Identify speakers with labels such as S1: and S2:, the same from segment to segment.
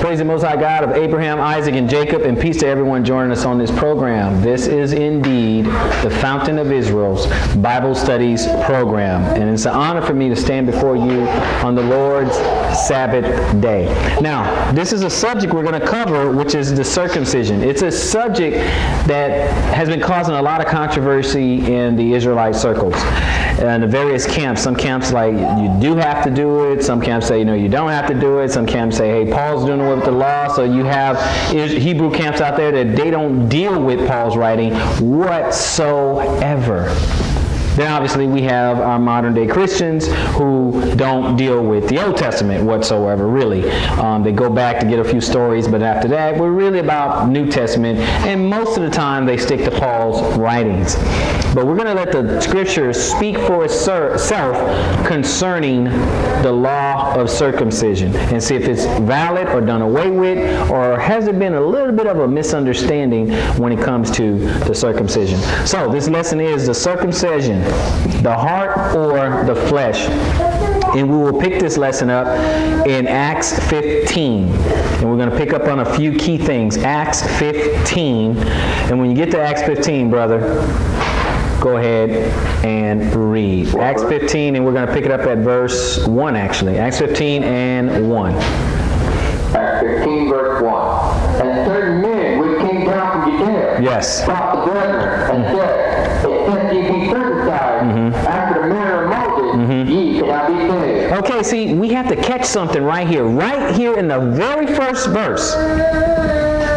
S1: Praise the Most High God of Abraham, Isaac, and Jacob, and peace to everyone joining us on this program. This is indeed the Fountain of Israel's Bible Studies program, and it's an honor for me to stand before you on the Lord's Sabbath day. Now, this is a subject we're going to cover, which is the circumcision. It's a subject that has been causing a lot of controversy in the Israelite circles and the various camps. Some camps like you do have to do it. Some camps say, you don't have to do it. Some camps say, hey, Paul's doing away with the law. So you have Hebrew camps out there that they don't deal with Paul's writing whatsoever. Then obviously we have our modern day Christians who don't deal with the Old Testament whatsoever, really. They go back to get a few stories, but after that, we're really about New Testament, and most of the time they stick to Paul's writings. But we're going to let the Scriptures speak for itself concerning the law of circumcision and see if it's valid or done away with, or has there been a little bit of a misunderstanding when it comes to the circumcision. So this lesson is the circumcision, the heart or the flesh. And we will pick this lesson up in Acts 15. And we're going to pick up on a few key things. Acts 15. And when you get to Acts 15, brother, go ahead and read. Acts 15, and we're going to pick it up at verse 1, actually. Acts 15 and 1.
S2: Acts 15, verse 1. And certain men which came down from Judea stopped the brethren and said, except ye be circumcised after the manner of Moses, ye cannot be saved.
S1: Okay, see, we have to catch something right here. Right here in the very first verse.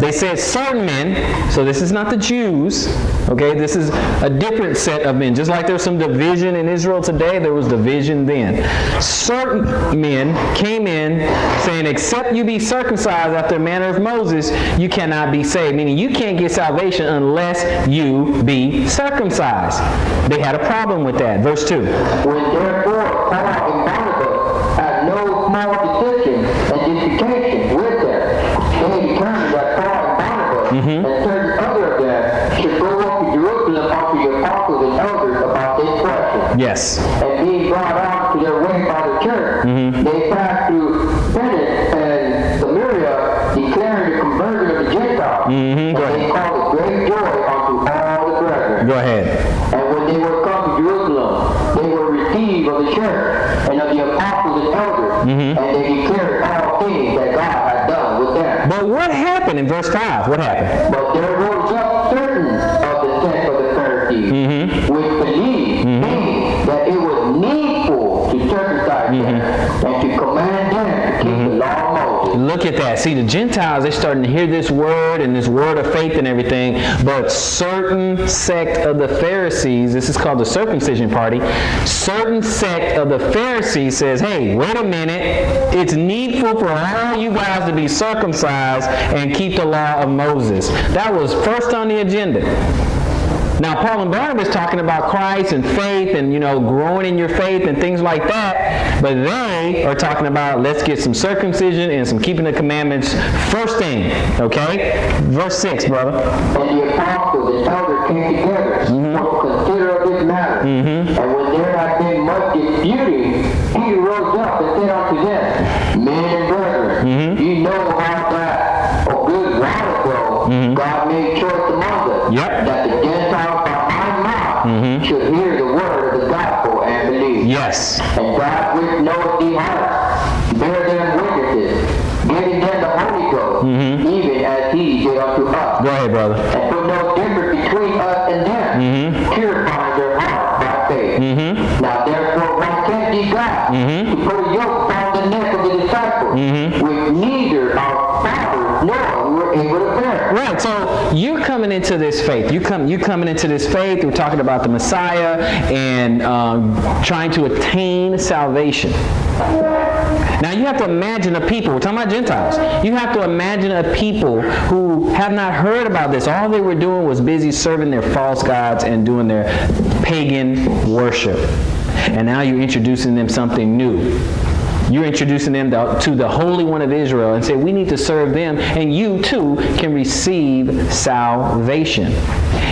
S1: They said certain men, so this is not the Jews, okay? This is a different set of men. Just like there's some division in Israel today, there was division then. Certain men came in saying, except you be circumcised after the manner of Moses, you cannot be saved. Meaning you can't get salvation unless you be circumcised. They had a problem with that. Verse 2.
S2: When therefore Paul and Barnabas had no small dissension and disputation with them, they determined that and certain other of them should go up to Jerusalem unto the apostles and elders about this question.
S1: Yes.
S2: And being brought out to their way by the church, they passed through Phoenix and Samaria, declaring the conversion of the Gentiles. And they called it great joy unto all the brethren.
S1: Go ahead.
S2: And when they were come to Jerusalem, they were received of the church and of the apostles and elders, and they declared all things that God had done with them.
S1: But what happened in verse 5? What happened?
S2: But there rose up certain of the sect of the Pharisees, which believed, saying that it was needful to circumcise them, and to command them to keep the law of Moses.
S1: Look at that. See, the Gentiles, they're starting to hear this word and this word of faith and everything, but certain sect of the Pharisees, this is called the circumcision party, certain sect of the Pharisees says, hey, wait a minute, it's needful for all you guys to be circumcised and keep the law of Moses. That was first on the agenda. Now, Paul and Barnabas talking about Christ and faith and, growing in your faith and things like that. But they are talking about let's get some circumcision and some keeping the commandments first thing. Okay? Verse 6, brother.
S2: And the apostles and elders came together to consider of this matter. And when there had been much disputing, he rose up and said unto them, men and brethren, ye know about that a good while ago God made choice among us that the Gentiles by my mouth should hear the word of the gospel and believe.
S1: Yes.
S2: And God which knoweth the heart, bear them witnesses, giving them the Holy Ghost, even as he did unto us.
S1: Go ahead, brother.
S2: And put no difference between us and them, purifying their hearts by faith. Now therefore, why can't ye God to put a yoke upon the neck of the disciples, which neither our fathers nor were able to bear?
S1: Right, so you're coming into this faith. You're coming into this faith. We're talking about the Messiah and trying to attain salvation. Now you have to imagine a people, we're talking about Gentiles, you have to imagine a people who have not heard about this. All they were doing was busy serving their false gods and doing their pagan worship. And now you're introducing them something new. You're introducing them to the Holy One of Israel and say, we need to serve them, and you too can receive salvation.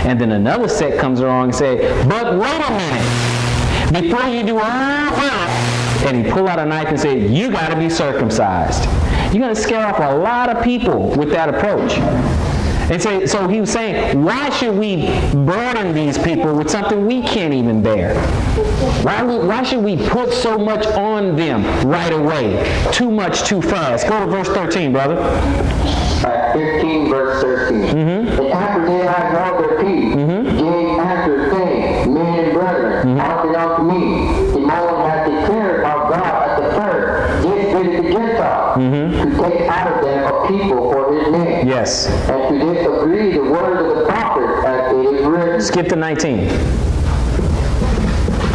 S1: And then another sect comes along and say, but wait a minute, before you do all that, and he pulled out a knife and said, you got to be circumcised. You're going to scare off a lot of people with that approach. And so he was saying, why should we burden these people with something we can't even bear? Why should we put so much on them right away? Too much, too fast. Go to verse 13, brother.
S2: 15 verse 13. And after they had held their peace, gave answer saying, Men and brethren, hearken unto me. The Lord hath declared how God at the first did visit the Gentiles, to take out of them a people for his name.
S1: Yes.
S2: And to this agree the words of the prophets as it is written.
S1: Skip to 19.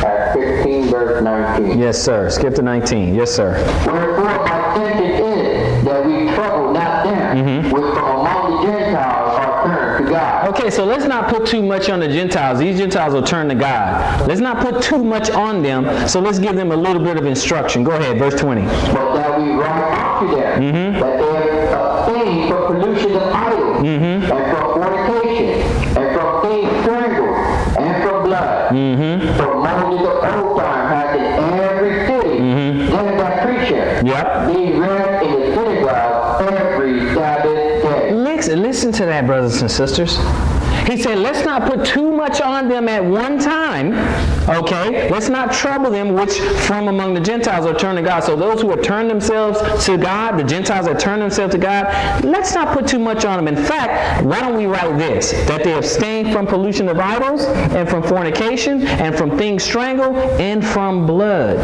S2: At 15 verse 19.
S1: Yes, sir. Skip to 19. Yes, sir.
S2: Wherefore my sentence is that we trouble not them, which from among the Gentiles are turned to God.
S1: Okay, so let's not put too much on the Gentiles. These Gentiles will turn to God. Let's not put too much on them, so let's give them a little bit of instruction. Go ahead, verse 20.
S2: But that we write unto them, that they abstain from pollution of idols, and from fornication, and from things strangled, and from blood. For Moses of old time hath in every city them that preach him, being read in the synagogue every Sabbath day.
S1: Listen to that, brothers and sisters. He said, let's not put too much on them at one time, okay? Let's not trouble them, which from among the Gentiles are turned to God. So those who have turned themselves to God, the Gentiles that turn themselves to God, let's not put too much on them. In fact, why don't we write this? That they abstain from pollution of idols, and from fornication, and from things strangled, and from blood.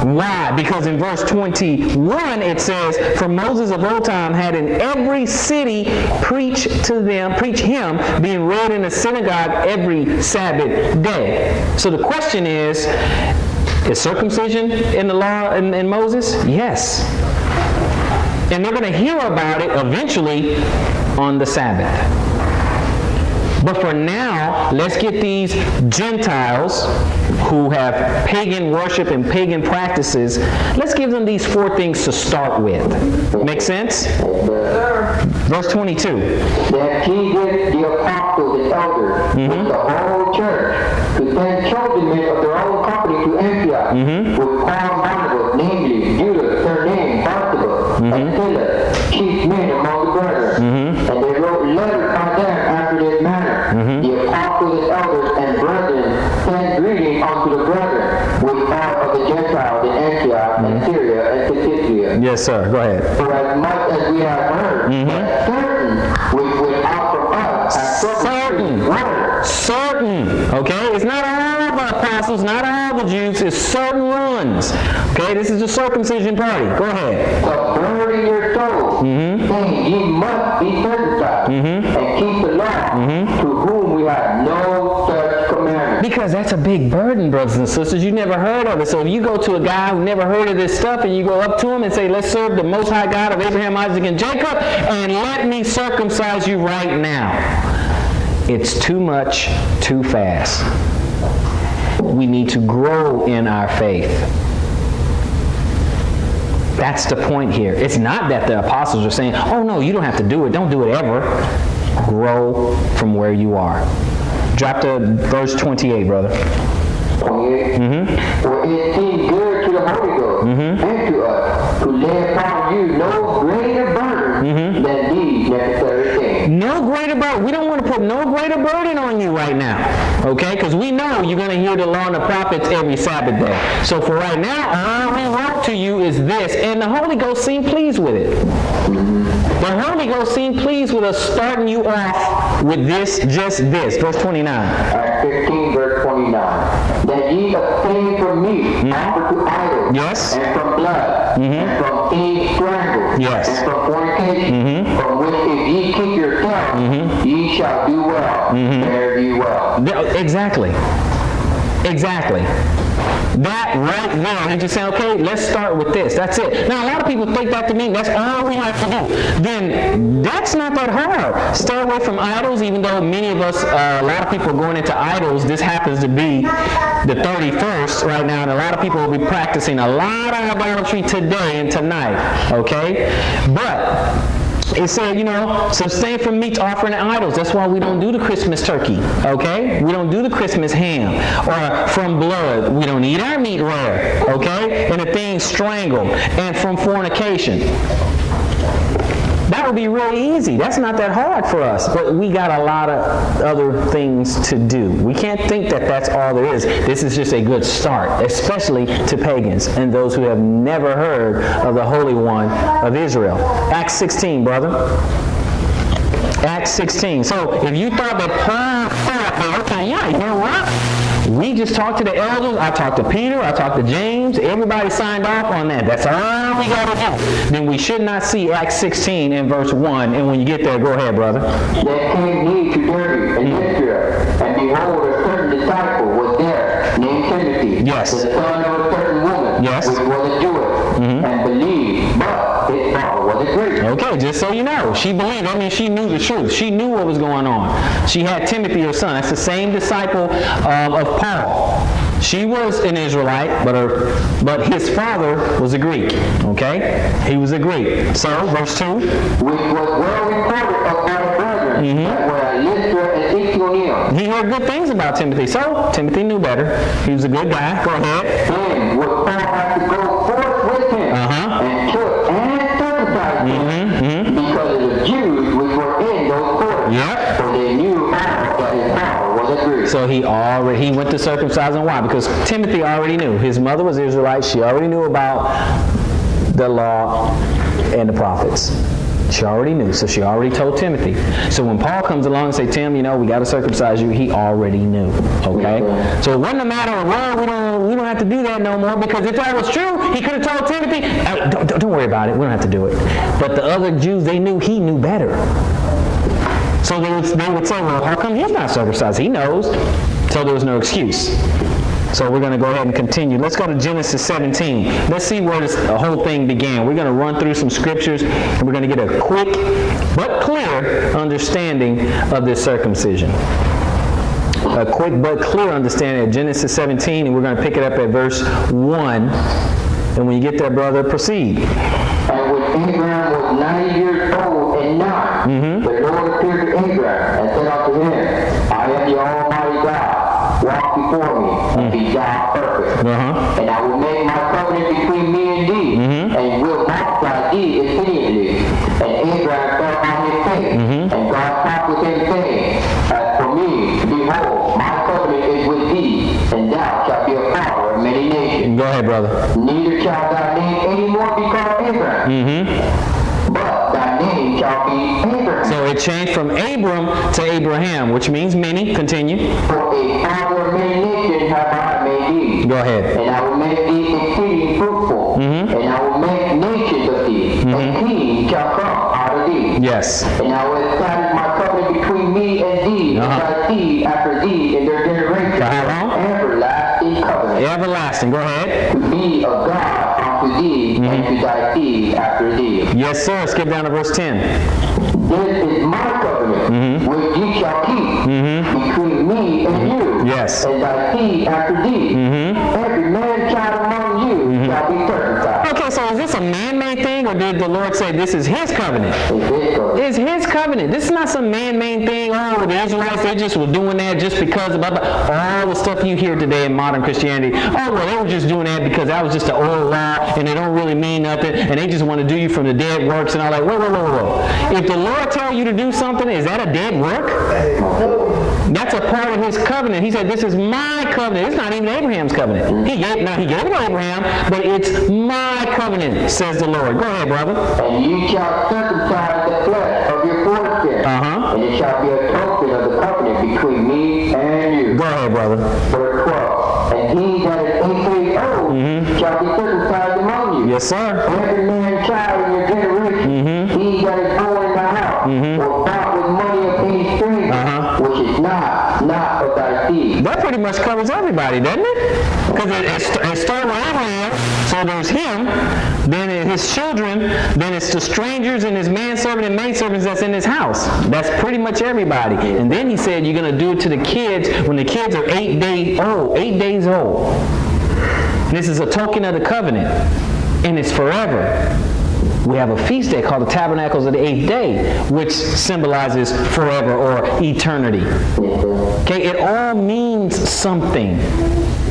S1: Why? Because in verse 21 it says, For Moses of old time had in every city preach him, being read in the synagogue every Sabbath day. So the question is circumcision in the law in Moses? Yes. And they're going to hear about it eventually on the Sabbath. But for now, let's get these Gentiles who have pagan worship and pagan practices, let's give them these 4 things to start with. Make sense? Verse 22.
S2: That Jesus, the apostles and elders, with the whole church, to send chosen men of their own company to Antioch, with Paul Barnabas, namely Judas, surnamed Barsabbas, and Silas, chief men among the brethren. And they wrote letters on them after this manner. The apostles and elders and brethren send greeting unto the brethren, which are of the Gentiles in Antioch and Syria and Cilicia.
S1: Yes, sir. Go ahead.
S2: For as much as we have heard, that certain which went out from us have
S1: certain. Okay? It's not all of the apostles, not all the Jews, it's certain ones. Okay? This is the circumcision party. Go ahead.
S2: But burden your souls, saying ye must be circumcised, and keep the law, to whom we have no such commandment.
S1: Because that's a big burden, brothers and sisters. You never heard of it. So if you go to a guy who never heard of this stuff and you go up to him and say, let's serve the Most High God of Abraham, Isaac, and Jacob, and let me circumcise you right now. It's too much, too fast. We need to grow in our faith. That's the point here. It's not that the apostles are saying, oh no, you don't have to do it. Don't do it ever. Grow from where you are. Drop to verse 28, brother.
S2: 28. For it seemed good to the Holy Ghost and to us to lay upon you no greater burden than these necessary things.
S1: No greater burden. We don't want to put no greater burden on you right now. Okay? Because we know you're going to hear the law and the prophets every Sabbath day. So for right now, all we wrote to you is this. And the Holy Ghost seemed pleased with it. The Holy Ghost seemed pleased with us starting you off with this, just this. Verse 29.
S2: Acts 15, verse 29. That ye abstain from meat offered to idols,
S1: Yes.
S2: and from blood, and from things strangled,
S1: Yes.
S2: and from fornication, from which if ye keep yourselves, ye shall do well, fare ye well.
S1: Exactly. That right now, and just say, okay, let's start with this. That's it. Now, a lot of people think that to mean that's all we have to do. Then that's not that hard. Stay away from idols, even though many of us, a lot of people are going into idols. This happens to be the 31st right now, and a lot of people will be practicing a lot of idolatry today and tonight. Okay? But it said, abstain from meats offering to idols. That's why we don't do the Christmas turkey, okay? We don't do the Christmas ham. Or from blood. We don't eat our meat rare, okay? And the things strangled. And from fornication. that would be really easy. That's not that hard for us. But we got a lot of other things to do. We can't think that that's all there is. This is just a good start, especially to pagans and those who have never heard of the Holy One of Israel. Acts 16, brother. Acts 16. So if you thought that Paul thought, okay, yeah, you know what? We just talked to the elders. I talked to Peter. I talked to James. Everybody signed off on that. That's all we got to do. Then we should not see Acts 16 in verse 1. And when you get there, go ahead, brother.
S2: There came he to Derbe and Lystra, and behold, a certain disciple was there, named Timothy,
S1: Yes.
S2: the son of a certain woman,
S1: Yes.
S2: which was a Jewess, and believed, but his father was a Greek.
S1: Okay, just so you know, she believed. I mean, she knew the truth. She knew what was going on. She had Timothy, her son. That's the same disciple of Paul. She was an Israelite, but his father was a Greek. Okay, he was a Greek. So, verse 2.
S2: Which was well reported of our brethren that were at Lystra and Iconium.
S1: He heard good things about Timothy. So, Timothy knew better. He was a good guy. Go ahead.
S2: Then would Paul have to go forth with him, and took and circumcised him, because of the Jews which were in those quarters.
S1: Yep.
S2: For they knew that his father was a Greek.
S1: So he went to circumcise. Why? Because Timothy already knew. His mother was Israelite. She already knew about the law and the prophets. She already knew. So she already told Timothy. So when Paul comes along and say, Tim, you know, we got to circumcise you, he already knew. Okay? So it wasn't a matter of, well, we don't have to do that no more, because if that was true, he could have told Timothy, don't worry about it. We don't have to do it. But the other Jews, they knew he knew better. So they would say, well, how come he's not circumcised? He knows. So there was no excuse. So we're going to go ahead and continue. Let's go to Genesis 17. Let's see where this whole thing began. We're going to run through some scriptures, and we're going to get a quick but clear understanding of this circumcision. A quick but clear understanding of Genesis 17, and we're going to pick it up at verse 1. And when you get there, brother, proceed.
S2: And when Abraham was 90 years old and 9, the Lord appeared to Abraham and said unto him, I am the Almighty God. Walk before me and be thou perfect. And I will make my covenant between me and thee, and will multiply thee exceedingly. And Abraham fell on his face, and God talked with him, saying, As for me, behold, my covenant is with thee, and thou shalt be a father of many nations.
S1: Go ahead, brother.
S2: Neither shall thy name any more be called Abraham, but thy name shall be Abraham.
S1: So it changed from Abram to Abraham, which means many. Continue.
S2: For a father of many nations have I made thee.
S1: Go ahead.
S2: And I will make thee exceeding fruitful, and I will make nations of thee, and kings shall come out of thee.
S1: Yes.
S2: And I will establish my covenant between me and thee, and thy seed after thee in their generations.
S1: For how long?
S2: Everlasting covenant.
S1: Everlasting. Go ahead.
S2: To be a God unto thee, and to thy seed after thee.
S1: Yes, sir. Skip down to verse 10.
S2: This is my covenant, which ye shall keep between me and you,
S1: Yes.
S2: and thy seed after thee. Every man child among you shall be circumcised.
S1: Okay, so is this a man-made thing, or did the Lord say this is his covenant? It's his covenant. This is not some man-made thing. Oh, the Israelites, they just were doing that just because of all the stuff you hear today in modern Christianity. Oh, well, they were just doing that because that was just the old law, and it don't really mean nothing, and they just want to do you from the dead works and all that. Whoa. If the Lord tell you to do something, is that a dead work? That's a part of his covenant. He said, this is my covenant. It's not even Abraham's covenant. He gave it to Abraham, but it's my covenant, says the Lord. Go ahead, brother.
S2: And ye shall circumcise the flesh of your foreskin, and it shall be a token of the covenant between me and you.
S1: Go ahead, brother.
S2: Verse 12. And he that is 8 days old shall be circumcised among you.
S1: Yes, sir.
S2: Every man child in your generation, he that is born in the house, or bought with money of any stranger, which is not of thy seed.
S1: That pretty much covers everybody, doesn't it? Because it started with Abraham, so there's him, then his children, then it's the strangers and his manservant and maidservants that's in his house. That's pretty much everybody. And then he said you're going to do it to the kids when the kids are 8 days old. 8 days old. This is a token of the covenant, and it's forever. we have a feast day called the Tabernacles of the 8th day, which symbolizes forever or eternity. Okay, it all means something.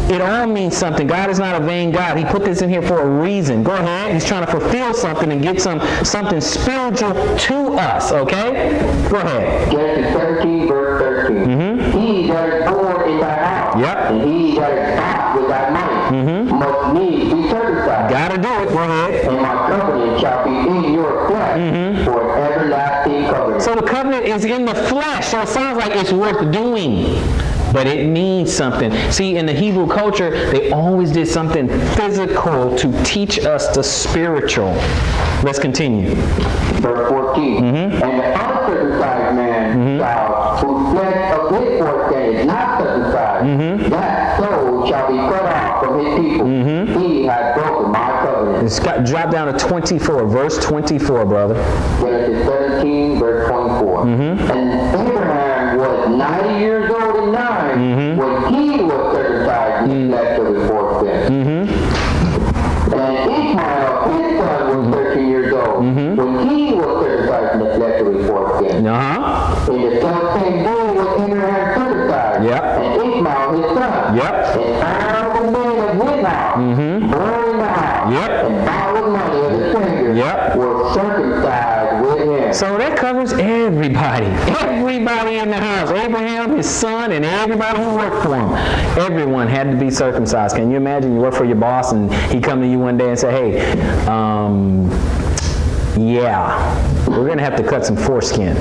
S1: It all means something. God is not a vain God. He put this in here for a reason. Go ahead. He's trying to fulfill something and get something spiritual to us, okay? Go ahead.
S2: Genesis 17, verse 13. He that is born in thy house, and he that is bought with thy money, must needs be circumcised.
S1: Gotta do it. Go ahead.
S2: And my covenant shall be in your flesh for an everlasting covenant.
S1: So the covenant is in the flesh, so it sounds like it's worth doing. But it means something. See, in the Hebrew culture, they always did something physical to teach us the spiritual. Let's continue.
S2: Verse 14. And the uncircumcised man shall, whose flesh of his foreskin is not circumcised, that soul shall be cut off from his people. He has broken my covenant.
S1: It's got drop down to 24, verse 24, brother.
S2: Genesis 17, verse 24. And Abraham was 90 years old and 9 when he was circumcised in the flesh of his foreskin. And Ishmael, his son, was 13 years old when he was circumcised in the flesh of his foreskin. In the same day was Abraham circumcised, and Ishmael his son. And all the men of his house, born in the house, and bought with money of the stranger, were circumcised with him.
S1: So that covers everybody. Everybody in the house. Abraham, his son, and everybody who worked for him. Everyone had to be circumcised. Can you imagine you work for your boss and he come to you one day and say, hey, we're going to have to cut some foreskin.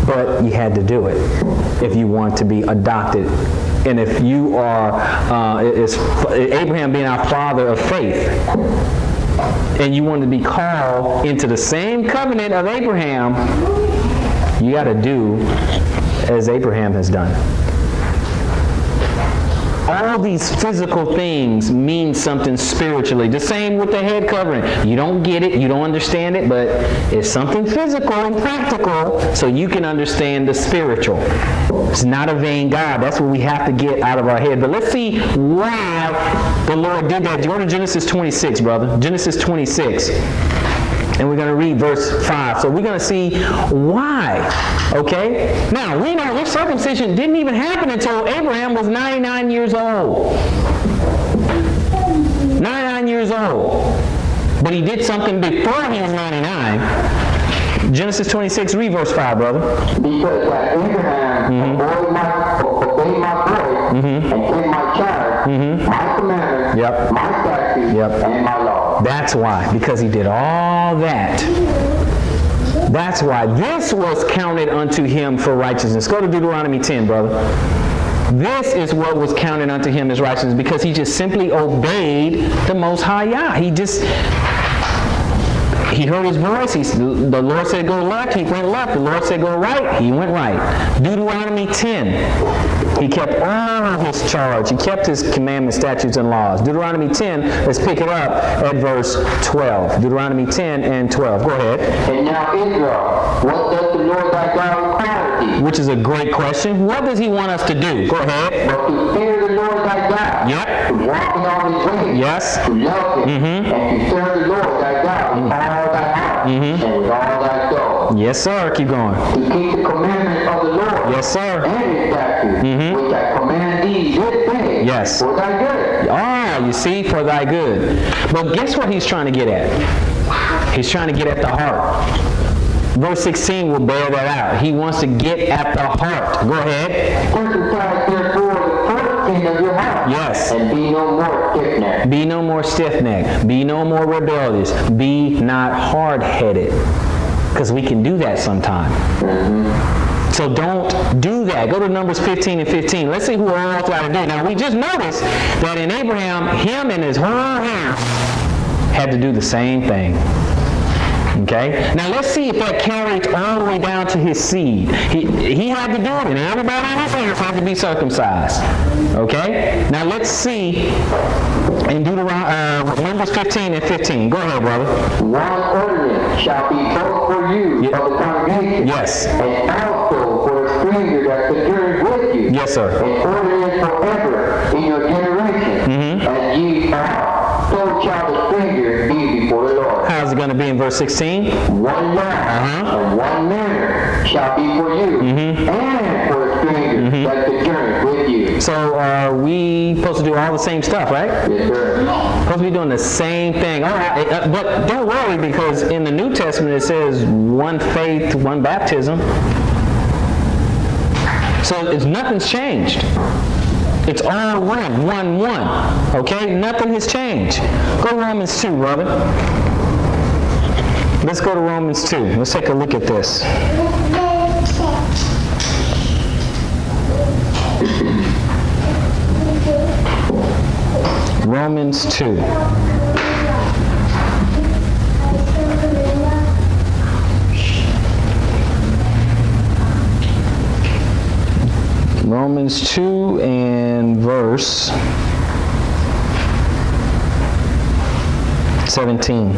S1: But you had to do it if you want to be adopted. And if you are, Abraham being our father of faith, and you want to be called into the same covenant of Abraham, you got to do as Abraham has done. All these physical things mean something spiritually. The same with the head covering. You don't get it, you don't understand it, but it's something physical and practical so you can understand the spiritual. It's not a vain God. That's what we have to get out of our head. But let's see why the Lord did that. Go to Genesis 26, brother. Genesis 26. And we're going to read verse 5. So we're going to see why. Okay? Now, we know this circumcision didn't even happen until Abraham was 99 years old. 99 years old. But he did something before he was 99. Genesis 26, read verse 5, brother.
S2: Because like Abraham obeyed my voice and kept my charge, my commandments, my statutes, and my law.
S1: That's why. Because he did all that. That's why this was counted unto him for righteousness. Go to Deuteronomy 10, brother. This is what was counted unto him as righteousness because he just simply obeyed the Most High Yah. He heard his voice. The Lord said go left, he went left. The Lord said go right, he went right. Deuteronomy 10, he kept all of his charge. He kept his commandments, statutes, and laws. Deuteronomy 10, let's pick it up at verse 12. Deuteronomy 10 and 12. Go ahead.
S2: And now Israel, what does the Lord thy God require of thee?
S1: Which is a great question. What does he want us to do? Go ahead.
S2: But to fear the Lord thy God.
S1: Yep.
S2: To walk in all his ways.
S1: Yes.
S2: To love him. And to serve the Lord thy God with all thy heart and with all thy soul.
S1: Yes, sir. Keep going.
S2: To keep the commandments of the Lord.
S1: Yes, sir.
S2: And his statutes, which I command thee this day.
S1: Yes.
S2: For thy good.
S1: Ah, you see, for thy good. But guess what he's trying to get at? He's trying to get at the heart. Verse 16 will bear that out. He wants to get at the heart. Go ahead.
S2: Circumcise therefore the foreskin of your heart.
S1: Yes.
S2: And be no more stiff-necked.
S1: Be no more stiff-necked. Be no more rebellious. Be not hard-headed. Because we can do that sometime. So don't do that. Go to Numbers 15 and 15. Let's see who else got to do. Now, we just noticed that in Abraham, him and his whole house had to do the same thing. Okay? Now let's see if that carried all the way down to his seed. He had to do it, and everybody in his house had to be circumcised. Okay? Now let's see in Deuteronomy, Numbers 15 and 15. Go ahead, brother.
S2: One ordinance shall be both for you of the congregation.
S1: Yes.
S2: And also for a stranger that sojourns with you.
S1: Yes, sir.
S2: An ordinance forever in your generation. As ye are, so shall the stranger be before
S1: to be in verse 16?
S2: One law and one manner shall be for you, and for strangers that sojourn with you.
S1: So are we supposed to do all the same stuff, right?
S2: Yes, sir.
S1: Supposed to be doing the same thing. All right, but don't worry, because in the New Testament it says one faith, one baptism. So nothing's changed. It's all one. Okay? Nothing has changed. Go to Romans 2, brother. Let's go to Romans 2. Let's take a look at this. Romans 2. Romans 2 and verse 17.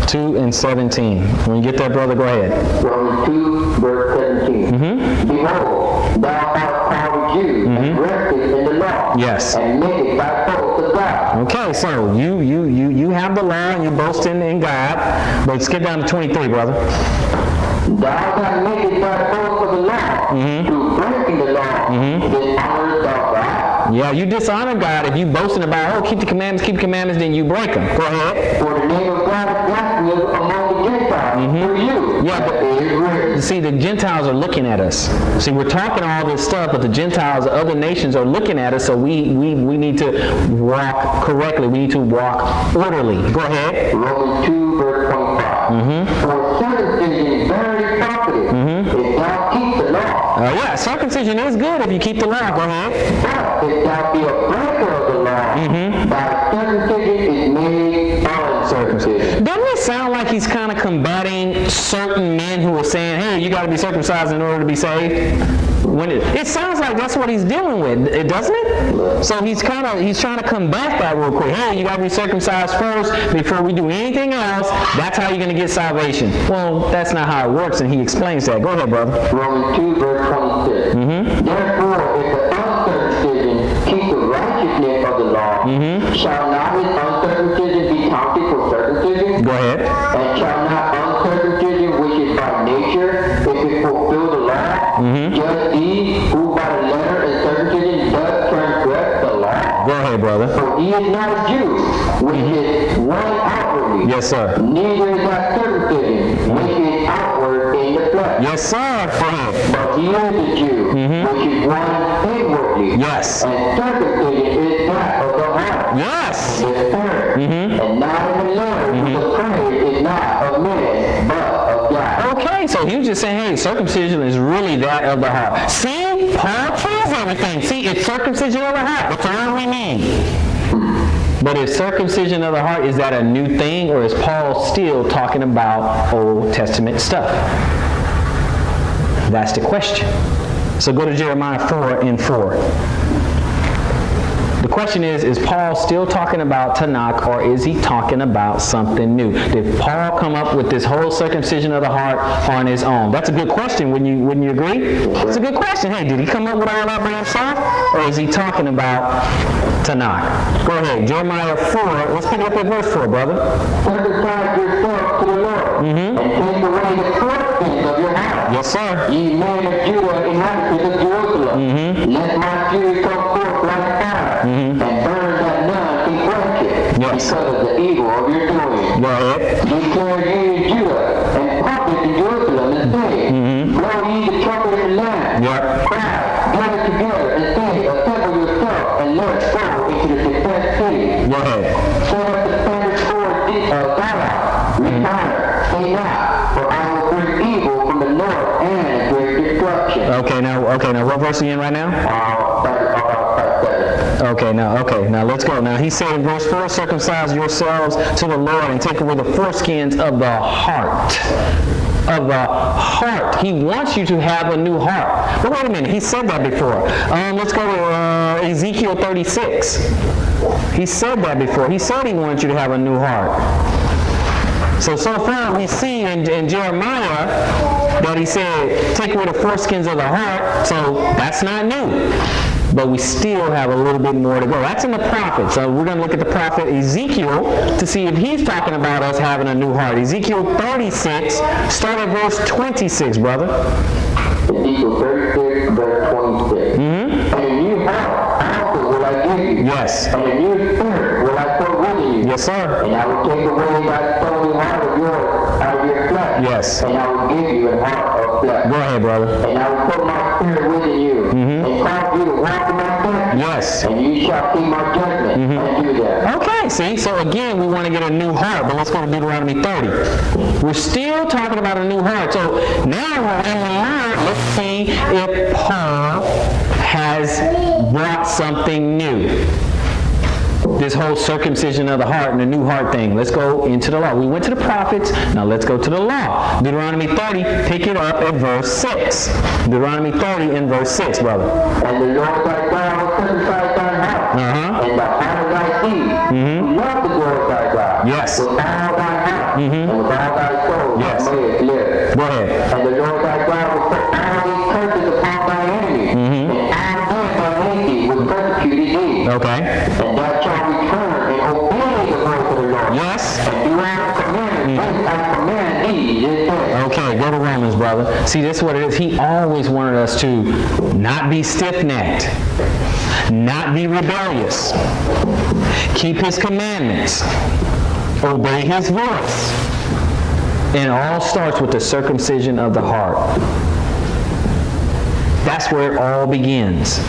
S1: 2 and 17. When you get that, brother, go ahead.
S2: Romans 2, verse 17. Behold, thou art called a Jew, and restest in the law,
S1: Yes.
S2: and makest thy boast of God.
S1: Okay, so you have the law and you boast in God, but skip down to 23, brother.
S2: Thou that makest thy boast of the law, through breaking the law, dishonorest thou God.
S1: Yeah, you dishonor God if you boasting about, keep the commandments, then you break them. Go ahead.
S2: For the name of God is blasphemous among the Gentiles through you.
S1: Yeah, but
S2: it is written.
S1: see, the Gentiles are looking at us. See, we're talking all this stuff, but the Gentiles, other nations are looking at us, so we need to walk correctly. We need to walk orderly. Go ahead.
S2: Romans 2, verse 25. For circumcision verily profiteth, if thou keep the law.
S1: Yeah, circumcision is good if you keep the law. Go ahead.
S2: But if thou be a breaker of the law, thy circumcision is made uncircumcision.
S1: Doesn't it sound like he's kind of combating certain men who are saying, hey, you got to be circumcised in order to be saved? It sounds like that's what he's dealing with, doesn't it? So he's trying to combat that real quick. Hey, you got to be circumcised first before we do anything else. That's how you're going to get salvation. Well, that's not how it works, and he explains that. Go ahead, brother.
S2: Romans 2, verse 26. Therefore, if the uncircumcision keep the righteousness of the law, shall not his uncircumcision be counted for circumcision?
S1: Go ahead.
S2: And shall not uncircumcision, which is by nature, if it fulfill the law, judge thee who by the letter and circumcision does transgress the law?
S1: Go ahead, brother.
S2: For he is not a Jew, which is one outwardly.
S1: Yes, sir.
S2: Neither is that circumcision, which is outward in the flesh.
S1: Yes, sir. Go ahead.
S2: But he is a Jew, which is one inwardly.
S1: Yes.
S2: And circumcision is that of the heart.
S1: Yes.
S2: The spirit. And not of the letter, the praise is not of men, but of God.
S1: Okay, so he was just saying, hey, circumcision is really that of the heart. See, Paul proves everything. See, it's circumcision of the heart. That's all we need. But is circumcision of the heart, is that a new thing, or is Paul still talking about Old Testament stuff? That's the question. So go to Jeremiah 4 and 4. The question is Paul still talking about Tanakh, or is he talking about something new? Did Paul come up with this whole circumcision of the heart on his own? That's a good question. Wouldn't you agree? It's a good question. Hey, did he come up with all that by himself, or is he talking about Tanakh? Go ahead. Jeremiah 4. Let's pick up at verse 4, brother.
S2: Circumcise yourself to the Lord, and take away the foreskins of your house.
S1: Yes, sir.
S2: Ye men of Judah, inhabitants of Jerusalem, let my fury come forth like fire, and burn that none can quench it,
S1: Yes.
S2: because of the evil of your doing.
S1: Go ahead.
S2: Declare ye in Judah, and prophet in Jerusalem, and say, blow ye the trumpet in the land,
S1: Yep.
S2: cry, gather together, and say, assemble yourself, and let us go into the defense city.
S1: Go ahead.
S2: Set up the standard toward Zion, retire, say not, for I will bring evil from the north and great destruction.
S1: Okay, now, what verse are you in right now? Okay, now let's go. Now he said in verse 4, circumcise yourselves to the Lord and take away the foreskins of the heart. Of the heart. He wants you to have a new heart. But wait a minute, he said that before. Let's go to Ezekiel 36. He said that before. He said he wants you to have a new heart. So far we see in Jeremiah that he said, take away the foreskins of the heart. So that's not new. but we still have a little bit more to go. That's in the prophet. So we're going to look at the prophet Ezekiel to see if he's talking about us having a new heart. Ezekiel 36, start at verse 26, brother.
S2: Ezekiel 36, verse 26. And a new heart also will I give you.
S1: Yes.
S2: And a new spirit will I put within you.
S1: Yes, sir.
S2: And I will take away that stony heart of yours out of your flesh.
S1: Yes.
S2: And I will give you a heart of flesh.
S1: Go ahead, brother.
S2: And I will put my spirit within you. And cause you to walk in my statutes.
S1: Yes.
S2: And you shall keep my judgment and do that.
S1: Okay, see, so again, we want to get a new heart, but let's go to Deuteronomy 30. We're still talking about a new heart. So now we're in the line. Let's see if Paul has brought something new. This whole circumcision of the heart and the new heart thing. Let's go into the law. We went to the prophets. Now let's go to the law. Deuteronomy 30, pick it up at verse 6. Deuteronomy 30 and verse 6, brother.
S2: And the Lord thy God will circumcise thy heart, and the heart of thy seed. Love the Lord thy God.
S1: Yes.
S2: With all thy heart, and with all thy soul,
S1: Yes.
S2: thou mayest live.
S1: Go ahead.
S2: And the Lord thy God will put all these curses upon thy enemies, and all them that hate thee will persecute thee.
S1: Okay.
S2: And thou shalt return and obey the voice of the Lord.
S1: Yes.
S2: And do all the commandments which I command thee this day.
S1: Okay, go to Romans, brother. See, this is what it is. He always wanted us to not be stiff-necked, not be rebellious, keep his commandments, obey his voice. And it all starts with the circumcision of the heart. That's where it all begins.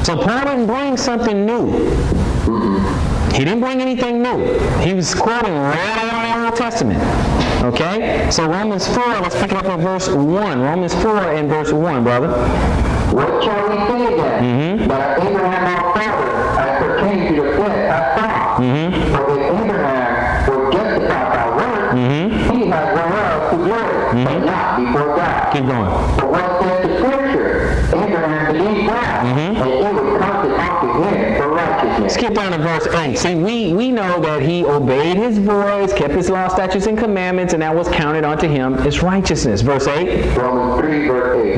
S1: So Paul didn't bring something new. He didn't bring anything new. He was quoting right out of the Old Testament. Okay? So Romans 4, let's pick it up at verse 1. Romans 4 and verse 1, brother.
S2: What shall we say then? That Abraham our father, as pertains to the flesh, hath thought. For if Abraham were justified by works, he has whereof to glory, but not before God.
S1: Keep going.
S2: For what says the Scripture? Abraham believed God, and it was counted unto him for righteousness.
S1: Skip down to verse 8. See, we know that he obeyed his voice, kept his law, statutes, and commandments, and that was counted unto him as righteousness. Verse 8.
S2: Romans 3, verse 8.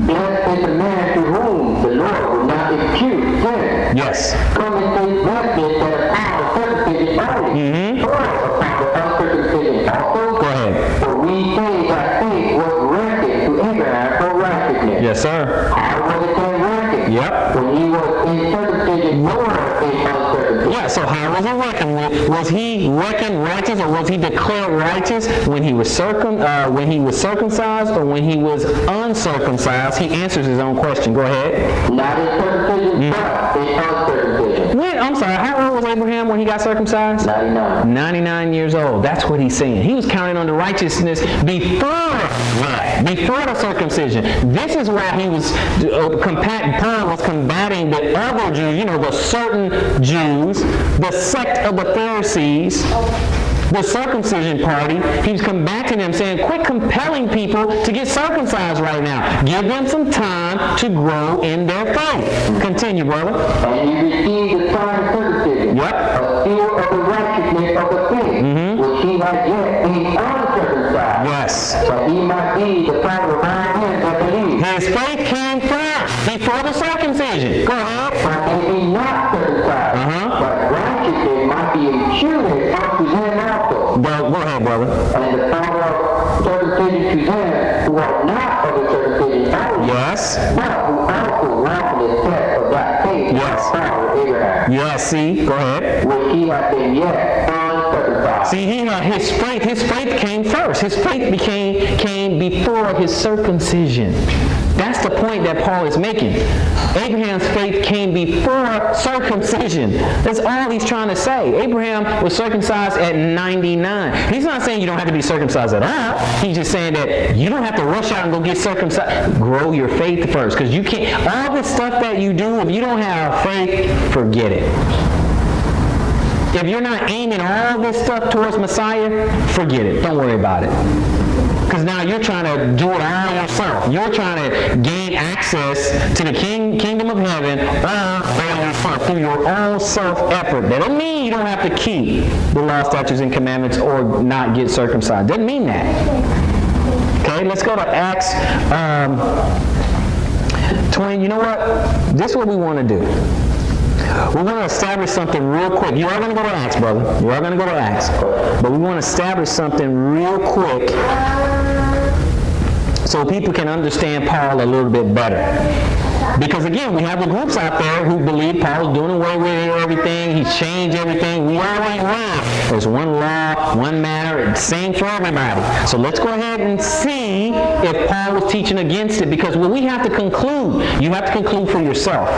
S2: Blessed is the man to whom the Lord will not impute sin.
S1: Yes.
S2: Come and say blessed that upon the circumcision only, or upon the uncircumcision also.
S1: Go ahead.
S2: For we say that faith was reckoned to Abraham for righteousness.
S1: Yes, sir.
S2: How was it then reckoned?
S1: Yep.
S2: When he was in circumcision nor in uncircumcision.
S1: Yeah, so how was he reckoned? Was he reckoned righteous, or was he declared righteous when he was circumcised or when he was uncircumcised? He answers his own question. Go ahead.
S2: Not in circumcision, but in uncircumcision.
S1: I'm sorry, how old was Abraham when he got circumcised?
S2: 99.
S1: 99 years old. That's what he's saying. He was counted under righteousness before the circumcision. This is why he was Paul was combating the other Jews, the certain Jews, the sect of the Pharisees, the circumcision party. He was combating them, saying, quit compelling people to get circumcised right now. Give them some time to grow in their faith. Continue, brother.
S2: And he received the sign of circumcision,
S1: Yep.
S2: a seal of the righteousness of the faith, which he had yet been uncircumcised,
S1: Yes.
S2: but he might be the father of all men that believe.
S1: His faith came first before the circumcision. Go ahead.
S2: But if he not circumcised, but righteousness might be imputed unto them also.
S1: Go ahead, brother.
S2: And the father of circumcision to them who are not of the circumcision only,
S1: Yes.
S2: but who also walk in the steps of that faith
S1: Yes.
S2: of our father Abraham,
S1: Yes, see? Go ahead.
S2: which he had been yet uncircumcised.
S1: See, his faith came first. His faith came before his circumcision. That's the point that Paul is making. Abraham's faith came before circumcision. That's all he's trying to say. Abraham was circumcised at 99. He's not saying you don't have to be circumcised at all. He's just saying that you don't have to rush out and go get circumcised. Grow your faith first, because you can't. All this stuff that you do, if you don't have faith, forget it. If you're not aiming all this stuff towards Messiah, forget it. Don't worry about it. Because now you're trying to do it all yourself. You're trying to gain access to the kingdom of heaven all yourself through your own self-effort. That doesn't mean you don't have to keep the law, statutes, and commandments or not get circumcised. Doesn't mean that. Okay, let's go to Acts Twain, you know what? This is what we want to do. We want to establish something real quick. You are going to go to Acts, brother. You are going to go to Acts. But we want to establish something real quick so people can understand Paul a little bit better. Because again, we have the groups out there who believe Paul's doing away with everything, he's changed everything. We all ain't wrong. There's one law, one matter, it's the same for everybody. So let's go ahead and see if Paul was teaching against it, because what we have to conclude, you have to conclude for yourself.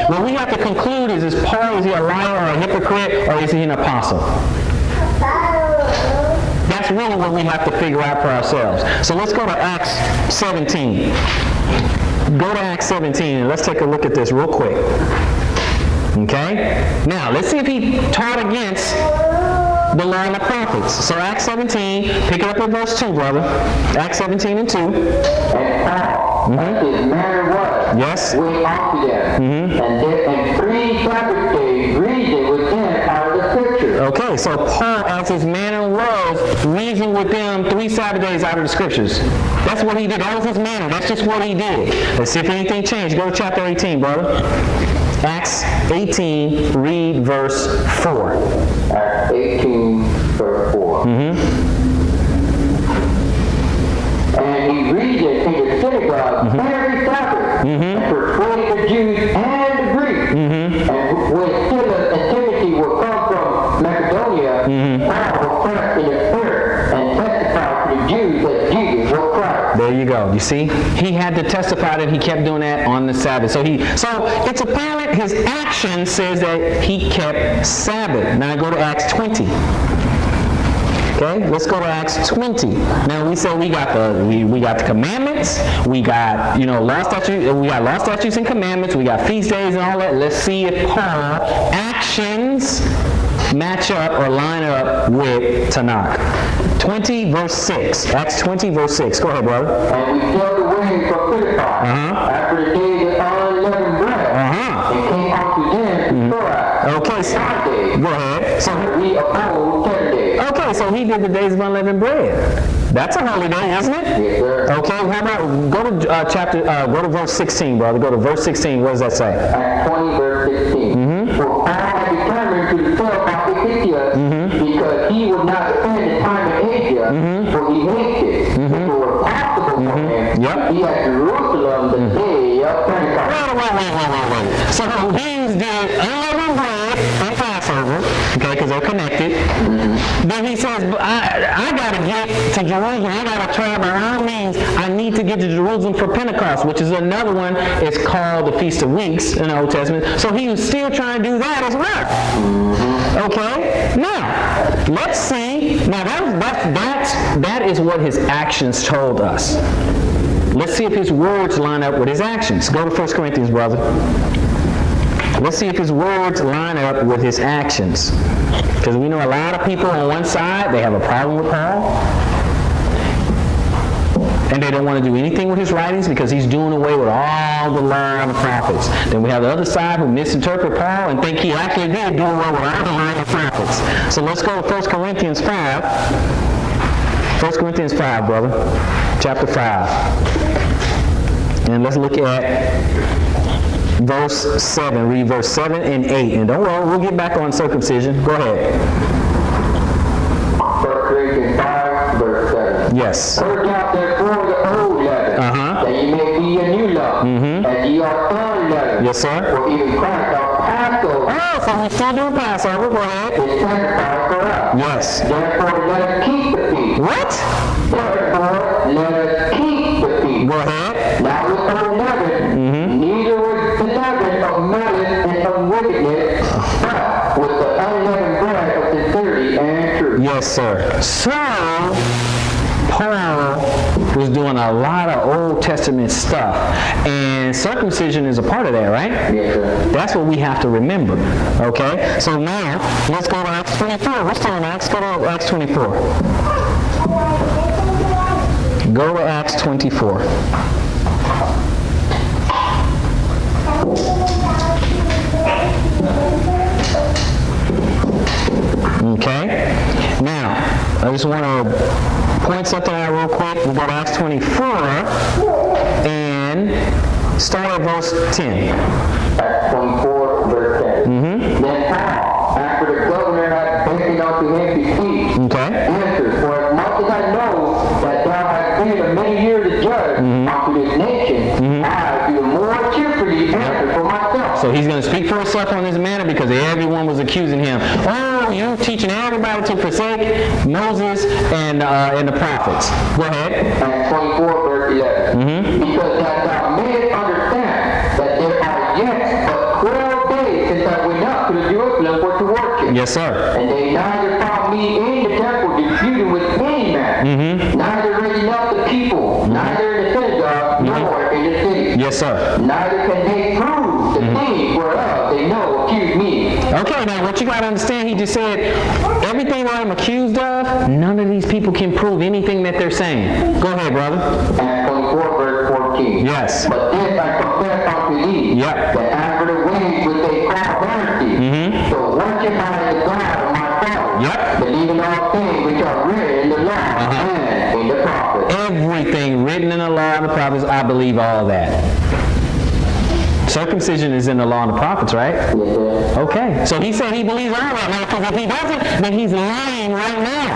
S1: What we have to conclude is Paul, is he a liar or a hypocrite, or is he an apostle? That's really what we have to figure out for ourselves. So let's go to Acts 17. Go to Acts 17 and let's take a look at this real quick. Okay? Now, let's see if he taught against the law and the prophets. So Acts 17, pick it up at verse 2, brother. Acts 17 and 2.
S2: And Paul, as his manner was,
S1: Yes.
S2: went unto them, and 3 Sabbath days reasoned with them out of the Scriptures.
S1: Okay, so Paul, as his manner was, reasoned with them 3 Sabbath days out of the Scriptures. That's what he did. That was his manner. That's just what he did. Let's see if anything changed. Go to chapter 18, brother. Acts 18, read verse 4.
S2: Acts 18, verse 4. And he reasoned in the synagogue every Sabbath, and persuaded the Jews and the Greeks. And when Silas and Timothy were come from Macedonia, Paul was pressed in the Spirit, and testified to the Jews that Jesus was Christ.
S1: There you go. You see? He had to testify that he kept doing that on the Sabbath. So it's apparent his action says that he kept Sabbath. Now go to Acts 20. Okay, let's go to Acts 20. Now we said we got the commandments, we got law statutes, we got law statutes and commandments, we got feast days and all that. Let's see if Paul's actions match up or line up with Tanakh. 20 verse 6. Acts 20 verse 6. Go ahead, brother.
S2: And we sailed away from Philippi after the days of unleavened bread, and came unto them to Troas.
S1: Okay, so, go ahead. So
S2: we abode 10 days.
S1: okay, so he did the days of unleavened bread. That's a holy day, isn't it?
S2: Yes, sir.
S1: Okay, how about go to go to verse 16, brother. Go to verse 16. What does that say?
S2: Acts 20, verse 16. For Paul had determined to depart by Ephesus, because he would not spend the time in Asia, for he hated it. If it were possible for him, he had Jerusalem the day of Pentecost.
S1: Wait. So he's doing unleavened bread and Passover, okay, because they're connected. Then he says, I got to get to Jerusalem. I got to travel by all means. I need to get to Jerusalem for Pentecost, which is another one. It's called the Feast of Weeks in the Old Testament. So he was still trying to do that as well. Okay? Now, let's see. Now, that is what his actions told us. Let's see if his words line up with his actions. Go to 1 Corinthians, brother. Let's see if his words line up with his actions. Because we know a lot of people on one side, they have a problem with Paul. And they don't want to do anything with his writings because he's doing away with all the law and the prophets. Then we have the other side who misinterpret Paul and think he actually did do away with all the law and the prophets. So let's go to 1 Corinthians 5. 1 Corinthians 5, brother. Chapter 5. And let's look at verse 7. Read verse 7 and 8. And don't worry, we'll get back on circumcision. Go ahead.
S2: 1 Corinthians 5, verse 7.
S1: Yes.
S2: Purge out therefore the old leaven, that ye may be a new lump, as ye are unleavened.
S1: Yes, sir.
S2: For even Christ our Passover
S1: Oh, so we still doing Passover. Go ahead.
S2: is sanctified for us.
S1: Yes.
S2: Therefore let us keep the feast.
S1: What?
S2: Therefore let us keep the feast.
S1: Go ahead.
S2: Not with unleavened, neither with the leaven of malice and of wickedness, but with the unleavened bread of sincerity and truth.
S1: Yes, sir. So, Paul was doing a lot of Old Testament stuff, and circumcision is a part of that, right?
S2: Yes, sir.
S1: That's what we have to remember, okay? So now, let's go to Acts 24. What's on Acts? Go to Acts 24. Go to Acts 24. Okay? Now, I just want to point something out real quick. We'll go to Acts 24, and at verse 10.
S2: Acts 24, verse 10. Then Paul, after the governor had beckoned unto him to speak, answered, For as much as I know that thou hast been a many years a judge unto this nation, I do more cheerfully answer for myself.
S1: So he's going to speak for himself on this matter because everyone was accusing him. Oh, you're teaching everybody to forsake Moses and the prophets. Go ahead.
S2: Acts 24, verse 11. Because that thou mayest understand that there are yet but 12 days since I went up to the Jerusalem for to worship.
S1: Yes, sir.
S2: And they neither found me in the temple disputing with any man, neither raising up the people, neither in the synagogue, nor in the city.
S1: Yes, sir.
S2: Neither can they prove the things whereof they know accuse me.
S1: Okay, now what you got to understand, he just said, everything that I'm accused of, none of these people can prove anything that they're saying. Go ahead, brother.
S2: Acts 24, verse 14.
S1: Yes.
S2: But this I confess unto thee, that after the ways which they call vanity, so worship I the God of my fathers, believing all things which are written in the law and in the prophets.
S1: Everything written in the law and the prophets, I believe all that. Circumcision is in the law and the prophets, right?
S2: Yes,
S1: okay. So he said he believes all that. Now, because if he doesn't, then he's lying right now.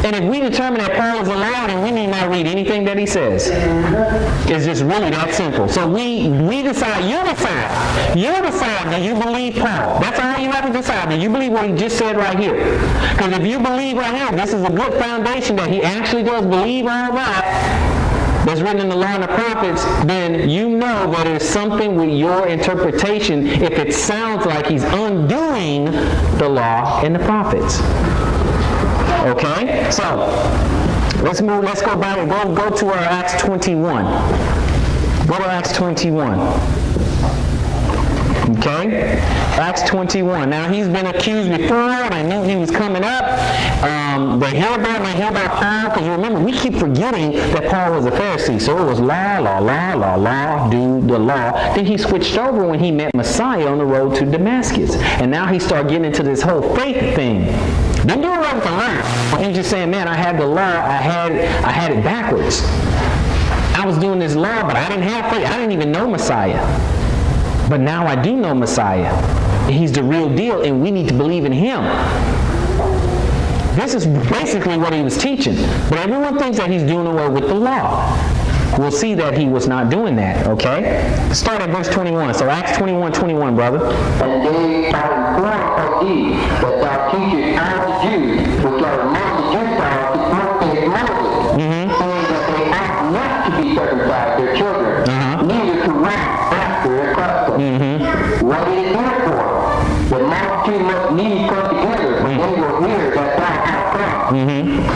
S1: And if we determine that Paul is a liar, then we need not read anything that he says. It's just really that simple. So we decide, you decide, do you believe Paul? That's all you have to decide. Do you believe what he just said right here? Because if you believe right here, this is a good foundation that he actually does believe all that that's written in the law and the prophets, then you know that there's something with your interpretation if it sounds like he's undoing the law and the prophets. Okay? So, let's go back and go to our Acts 21. Go to Acts 21. Okay? Acts 21. Now, he's been accused before, and I knew he was coming up. They hear about Paul, because remember, we keep forgetting that Paul was a Pharisee. So it was law, do the law. Then he switched over when he met Messiah on the road to Damascus. And now he started getting into this whole faith thing. Don't do it with the law. He's just saying, man, I had the law, I had it backwards. I was doing this law, but I didn't have faith. I didn't even know Messiah. But now I do know Messiah. He's the real deal, and we need to believe in him. This is basically what he was teaching. But everyone thinks that he's doing away with the law. We'll see that he was not doing that, okay? Let's start at verse 21. So Acts 21:21, brother.
S2: And they are informed of thee that thou teachest all the Jews which are among the Gentiles to forsake Moses, saying that they ought not to be circumcised their children, neither to walk after their custom. What is it therefore? The multitude must needs come together, when they will hear that thou art come.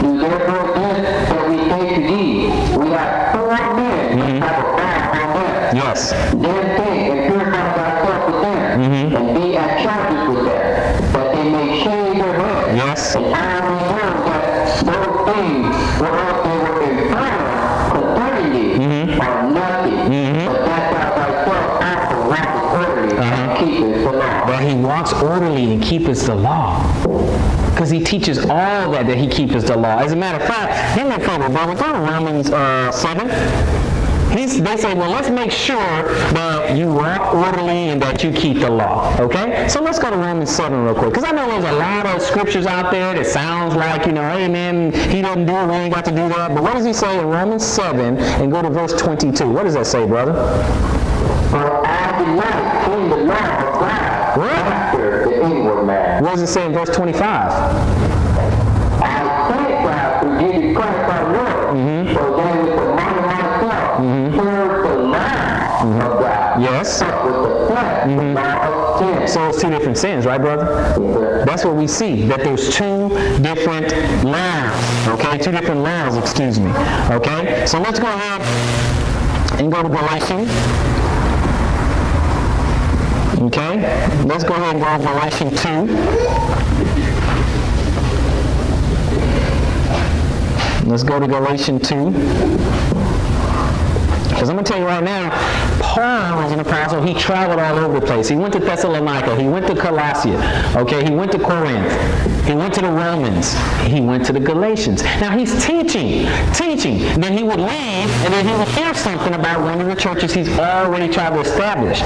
S2: Do therefore this that we say to thee, we have 4 men that have a vow on them.
S1: Yes.
S2: Then think and purify thyself with them, and be at charges with them, that they may shave their heads.
S1: Yes.
S2: And I will know that those things whereof they were infirm concerning thee are nothing, but that thou thyself also walkest orderly and keepest the law.
S1: That he walks orderly and keepeth the law. Because he teaches all that he keepeth the law. As a matter of fact, in that problem, brother, go to Romans 7. They say, well, let's make sure that you walk orderly and that you keep the law. Okay? So let's go to Romans 7 real quick. Because I know there's a lot of scriptures out there that sounds like, hey man, he doesn't do it, we ain't got to do that. But what does he say in Romans 7 and go to verse 22? What does that say, brother?
S2: For I delight in the law of God after the inward man.
S1: What does it say in verse 25?
S2: I thank God for Jesus Christ our Lord, so then with the mind of myself, serve the law of God.
S1: Yes.
S2: But with the flesh, the law of sin.
S1: So it's 2 different sins, right, brother? That's what we see, that there's 2 different laws. Okay, 2 different laws, excuse me. Okay, so let's go ahead and go to Galatians. Okay, let's go ahead and go to Galatians 2. Let's go to Galatians 2. Because I'm going to tell you right now, Paul was an apostle. He traveled all over the place. He went to Thessalonica. He went to Colossia. Okay, he went to Corinth. He went to the Romans. He went to the Galatians. Now he's teaching. Then he would leave, and then he would hear something about one of the churches he's already tried to establish.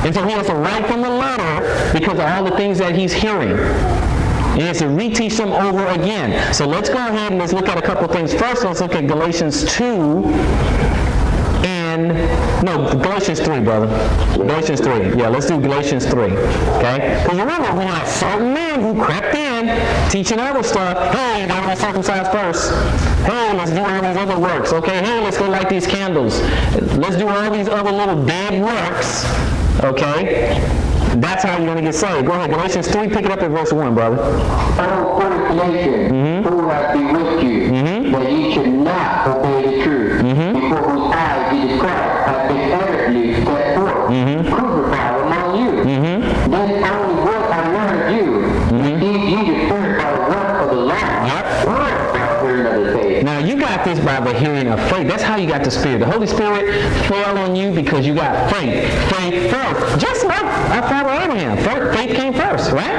S1: And so he has to write them a letter because of all the things that he's hearing. He has to reteach them over again. So let's go ahead and let's look at a couple things. First, let's look at Galatians 2 Galatians 3, brother. Galatians 3. Yeah, let's do Galatians 3. Okay? Because remember, we had certain men who crept in teaching other stuff. Hey, you gotta be circumcised first. Hey, let's do all these other works. Okay? Hey, let's go light these candles. Let's do all these other little dead works. Okay? That's how you're going to get saved. Go ahead, Galatians 3, pick it up at verse 1, brother.
S2: Oh, Galatians, who hath bewitched you, that ye should not obey the truth, before whose eyes Jesus Christ hath been evidently set forth, crucified among you. This only what I learned of you, receive ye the Spirit by the work of the law,
S1: Now, you got this by the hearing of faith. That's how you got the Spirit. The Holy Spirit fell on you because you got faith. Faith first. Just like our father Abraham. Faith came first, right?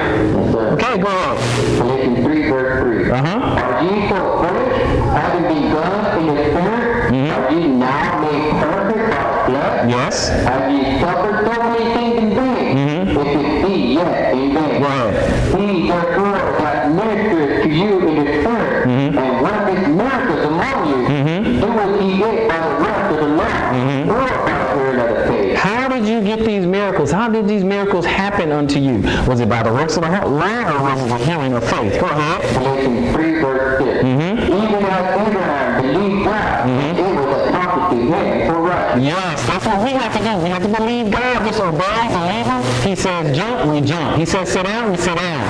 S1: Okay, go ahead.
S2: Galatians 3, verse 3. Are ye so foolish, having begun in the Spirit? Are ye now made perfect by flesh?
S1: Yes.
S2: Have ye suffered so many things in vain? If it be yet in vain.
S1: Go ahead.
S2: He therefore hath ministered to you in the Spirit, and work his miracles among you, do as he did by the rest of the law, or by the Spirit of the faith.
S1: How did you get these miracles? How did these miracles happen unto you? Was it by the works of the law, or was it the hearing of faith? Go ahead.
S2: Galatians 3, verse 6. Even as Abraham believed God, it was accomplished to him for righteousness.
S1: Yes, that's what we have to do. We have to believe God. Just obey, believe him. He says jump, we jump. He says sit down, we sit down.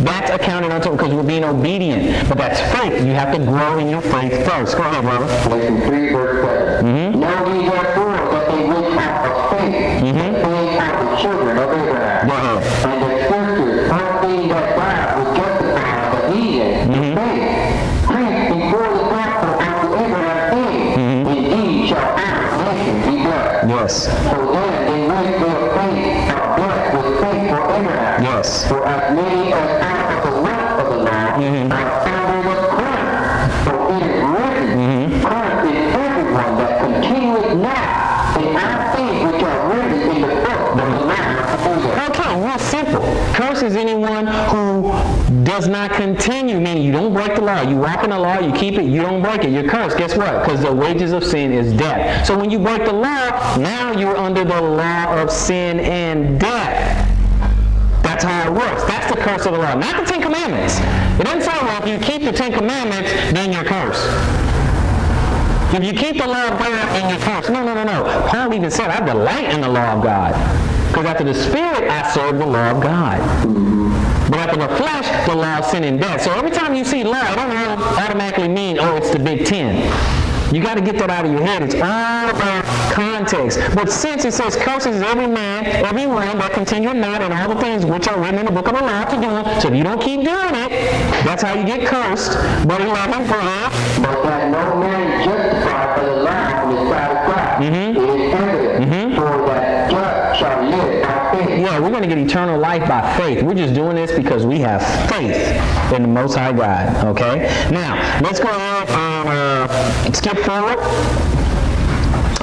S1: That's accounted unto because we're being obedient. But that's faith. You have to grow in your faith first. Go ahead, brother.
S2: Galatians 3, verse 7. Know ye therefore that they which are of faith, that they are the children of Abraham.
S1: Go ahead.
S2: And the scriptures, foreseeing that God would justify the heathen in faith, preached before the gospel unto Abraham, saying, indeed shall our nation be blessed.
S1: Yes.
S2: So then they which be of faith are blessed with faith for Abraham.
S1: Yes.
S2: For as many as out of the work of the law are founded with Christ. For it is written, Christ is everyone that continueth not in our things which are written in the book of the law.
S1: Okay, real simple. Curse is anyone who does not continue, meaning you don't break the law. You walk in the law, you keep it, you don't break it. You're cursed. Guess what? Because the wages of sin is death. So when you break the law, now you're under the law of sin and death. That's how it works. That's the curse of the law. Not the Ten Commandments. It doesn't say, well, if you keep the Ten Commandments, then you're cursed. If you keep the law of God, then you're cursed. No. Paul even said, I delight in the law of God. Because after the Spirit, I serve the law of God. But after the flesh, the law of sin and death. So every time you see law, it don't automatically mean, oh, it's the Big Ten. You got to get that out of your head. It's all about context. But since it says, curses is every man, every one that continue not in all the things which are written in the book of the law to do. So if you don't keep doing it, that's how you get cursed. But 11, for
S2: but that no man is justified by the law on the side of Christ. It is evident, for that judge shall live by faith.
S1: Yeah, we're going to get eternal life by faith. We're just doing this because we have faith in the Most High God. Okay? Now, let's go ahead and skip forward.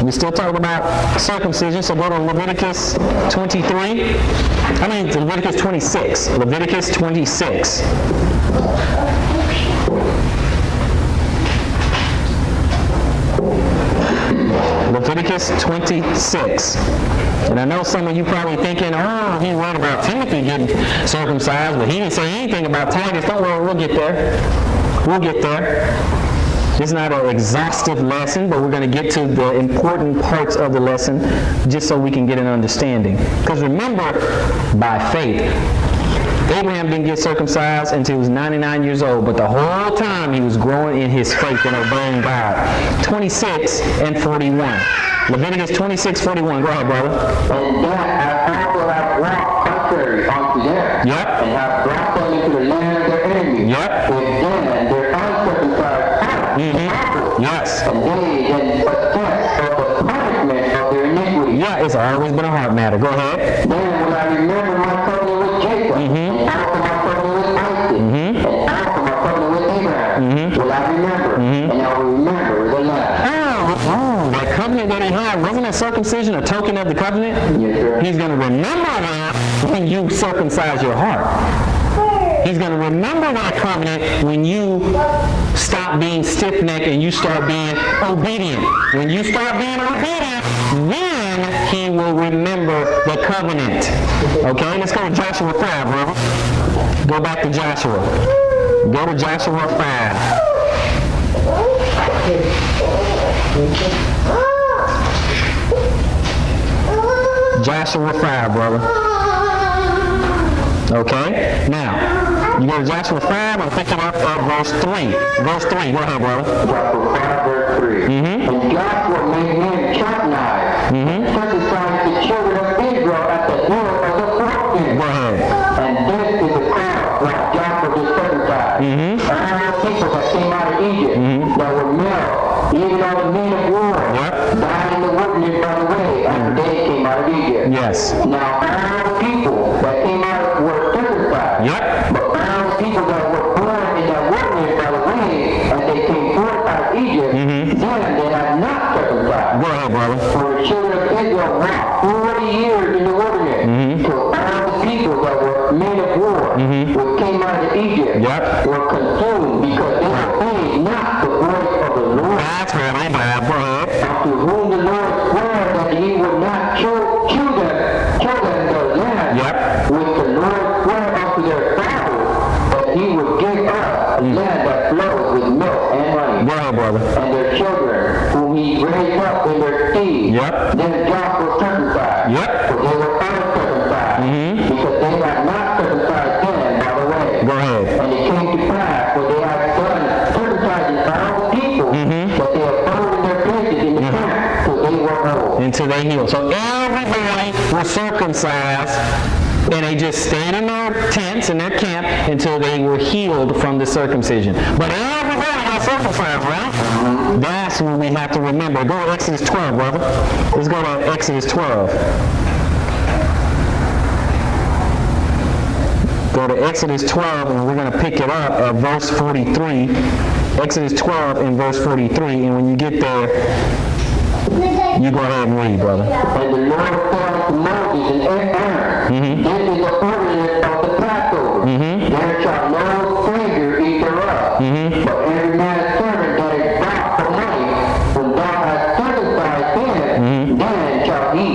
S1: We're still talking about circumcision, so go to Leviticus 26. Leviticus 26. Leviticus 26. And I know some of you probably thinking, oh, he wrote about Timothy getting circumcised, but he didn't say anything about Titus. Don't worry, we'll get there. We'll get there. It's not an exhaustive lesson, but we're going to get to the important parts of the lesson just so we can get an understanding. Because remember, by faith, Abraham didn't get circumcised until he was 99 years old, but the whole time he was growing in his faith and obeying God. 26 and 41. Leviticus 26:41. Go ahead, brother.
S2: And that I also have walked contrary unto them,
S1: Yep.
S2: and have brought them into the land of their enemies,
S1: Yep.
S2: with them and their uncircumcised heart.
S1: Yes.
S2: And they then possessed of the
S1: Yeah, it's always been a heart matter. Go ahead.
S2: Then will I remember my covenant with Jacob, and after my covenant with Isaac, and after my covenant with Abraham, will I remember, and I will remember the land.
S1: Oh, that covenant that he had, wasn't that circumcision a token of the covenant?
S2: Yes, sir.
S1: He's going to remember that when you circumcise your heart. He's going to remember that covenant when you stop being stiff-necked and you start being obedient. When you start being obedient, then he will remember the covenant. Okay, let's go to Joshua 5, brother. Go back to Joshua. Go to Joshua 5. Joshua 5, brother. Okay, now, you go to Joshua 5, I'm picking up verse 3. Verse 3, go ahead, brother.
S2: Joshua 5, verse 3. And Joshua made men sharp knives, circumcised the children of Israel at the door of the foreskin.
S1: Go ahead.
S2: And this is the crown which Joshua did circumcise. And all the people that came out of Egypt that were male, even all the men of war, died in the wilderness by the way after they came out of Egypt.
S1: Yes.
S2: Now all the people that came out were circumcised.
S1: Yep.
S2: But all the people that were born in that wilderness by the way as they came forth out of Egypt, then they had not circumcised.
S1: Go ahead, brother.
S2: For the children of Israel walked 40 years in the wilderness, till all the people that were men of war, which came out of Egypt, were consumed because they obeyed not the voice of the Lord.
S1: That's really bad, brother.
S2: To whom the Lord swore that he would not kill them the land, which the Lord swore unto their fathers, that he would give us a land that flows with milk and honey.
S1: Go ahead, brother.
S2: And their children, whom he raised up in their stead, then Joshua circumcised, for they were uncircumcised, because they had not circumcised them by the way.
S1: Go ahead.
S2: And it came to pass, for they had done circumcising all the people, that they abode in their places in the camp, till they were old.
S1: Until they heal. So everybody was circumcised, and they just stayed in their tents, in their camp, until they were healed from the circumcision. But everybody got circumcised, right? That's what we have to remember. Go to Exodus 12, brother. Let's go to Exodus 12. Go to Exodus 12, and we're going to pick it up at verse 43. Exodus 12 and verse 43, and when you get there, you go ahead and read, brother.
S2: And the Lord said unto Moses and Aaron, this is the ordinance of the Passover. There shall no stranger eat thereof, but every man's servant that is bought for money, when thou hast circumcised him, then shall he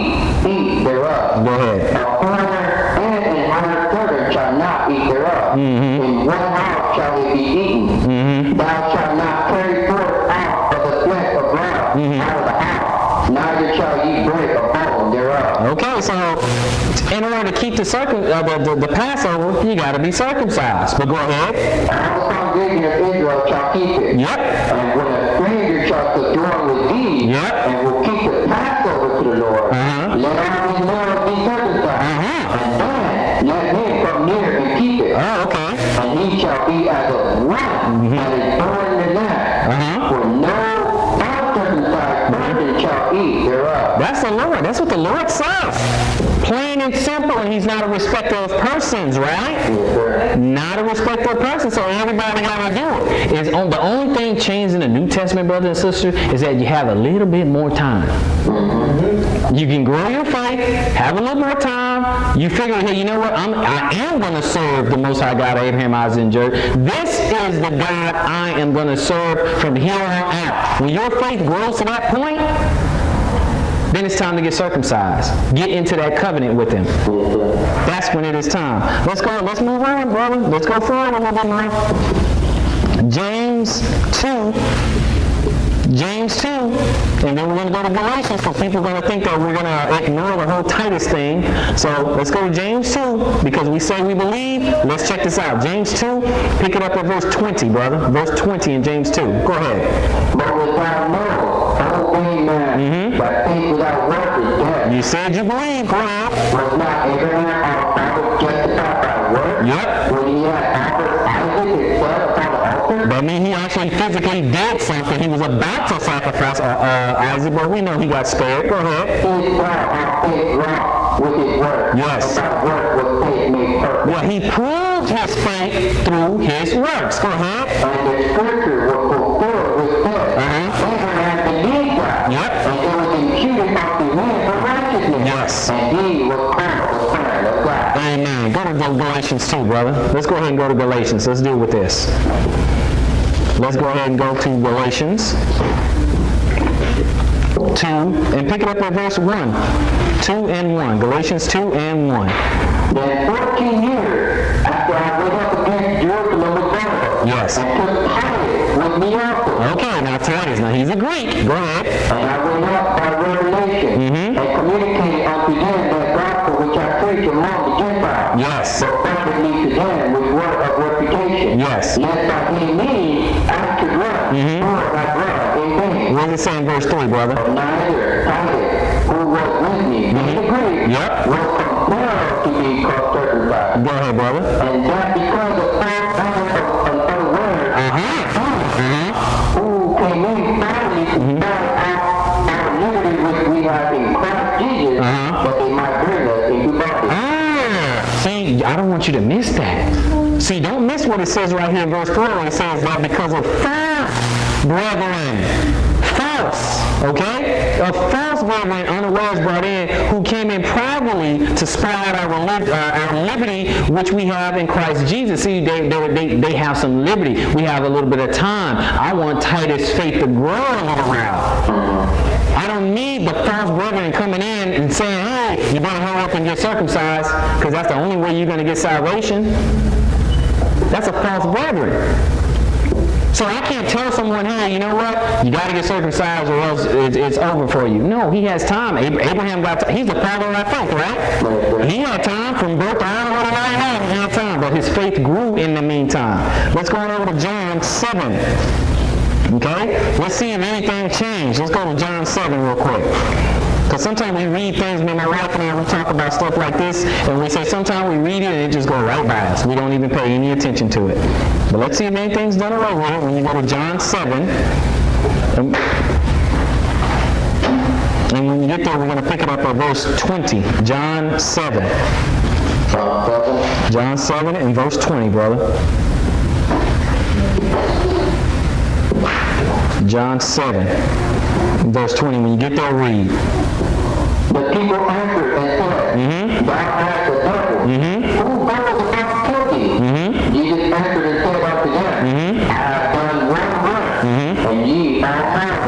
S2: eat thereof.
S1: Go ahead.
S2: A foreigner and an hired servant shall not eat thereof. In one house shall it be eaten. Thou shalt not carry forth out of the flesh of blood out of the house, neither shall ye break a bone thereof.
S1: Okay, so in order to keep the Passover, you got to be circumcised. But go ahead.
S2: All the congregation of Israel shall keep it. And when a stranger shall sojourn with thee, and will keep the Passover to the Lord, let all his males be circumcised. And then let him come near and keep it.
S1: Oh, okay.
S2: And he shall be as a one that is born in the land. For no uncircumcised person shall eat thereof.
S1: That's the Lord. That's what the Lord says. Plain and simple, and he's not a respecter of persons, right?
S2: Yes, sir.
S1: Not a respecter of persons, so everybody got to do it. The only thing changed in the New Testament, brothers and sisters, is that you have a little bit more time. You can grow your faith, have a little more time. You figure, hey, you know what? I am going to serve the Most High God of Abraham, Isaac, and Jacob. This is the God I am going to serve from here on out. When your faith grows to that point, then it's time to get circumcised. Get into that covenant with him. That's when it is time. Let's move on, brother. Let's go forward a little bit more. James 2. James 2, and then we're going to go to Galatians, so people are going to think that we're going to ignore the whole Titus thing. So let's go to James 2, because we say we believe. Let's check this out. James 2, pick it up at verse 20, brother. Verse 20 in James 2. Go ahead.
S2: But without no vain man, but faith without works is dead.
S1: You said you believe, go ahead.
S2: Was not Abraham our father justified by works?
S1: Yep.
S2: When he had offered Isaac his son upon the altar?
S1: That means he actually physically physically did something. He was about to sacrifice Isaac, but we know he got spared. Go ahead.
S2: He brought our faith wrong with his word.
S1: Yes.
S2: Without work was faith made perfect.
S1: Well, he proved his faith through his works. Go ahead.
S2: And the scripture was fulfilled with faith. Abraham believed God.
S1: Yep.
S2: And it was imputed unto him for righteousness.
S1: Yes.
S2: And he was crowned the Son of God.
S1: Amen. Go to Galatians 2, brother. Let's go ahead and go to Galatians. Let's deal with this. Let's go ahead and go to Galatians 2 and pick it up at verse 1. 2 and 1. Galatians 2 and 1.
S2: Then 14 years after I went up against Jerusalem with Barnabas,
S1: Yes.
S2: and took Titus with me also.
S1: Okay, now Titus. Now he's a Greek. Go ahead.
S2: And I went up by revelation, and communicated unto them that gospel which I preach among the Gentiles.
S1: Yes.
S2: But founded me to them with word of reputation.
S1: Yes.
S2: Lest by any means I should run, or I run in vain.
S1: What does it say in verse 3, brother?
S2: Neither Titus, who was with me in the Greek,
S1: Yep.
S2: was compelled to be circumcised.
S1: Go ahead, brother.
S2: And that because of another word, who came in finally to start our liberty which we have in Christ Jesus, that they might bring us into bondage.
S1: See, I don't want you to miss that. See, don't miss what it says right here in verse 4 when it says that because of false brethren. False, okay? A false brethren unawares brought in who came in privately to spy out our liberty which we have in Christ Jesus. See, they have some liberty. We have a little bit of time. I want Titus' faith to grow a little while. I don't need the false brethren coming in and saying, hey, you better hurry up and get circumcised because that's the only way you're going to get salvation. That's a false brethren. So I can't tell someone, hey, you know what? You got to get circumcised or else it's over for you. No, he has time. Abraham got time. He's the father of our faith, right? He had time from birth to all the way to 99. He had time, but his faith grew in the meantime. Let's go on over to John 7. Okay? Let's see if anything changed. Let's go to John 7 real quick. Because sometimes we read things, me and my wife and we talk about stuff like this, and we say sometimes we read it and it just goes right by us. We don't even pay any attention to it. But let's see if anything's done away with it when you go to John 7. And when you get there, we're going to pick it up at verse 20. John 7. John 7 and verse 20, brother. John 7, verse 20. When you get there, read.
S2: The people answered and said, Thou art the devil. Who goes about guilty? Jesus answered and said unto them, I have done one work, and ye are found.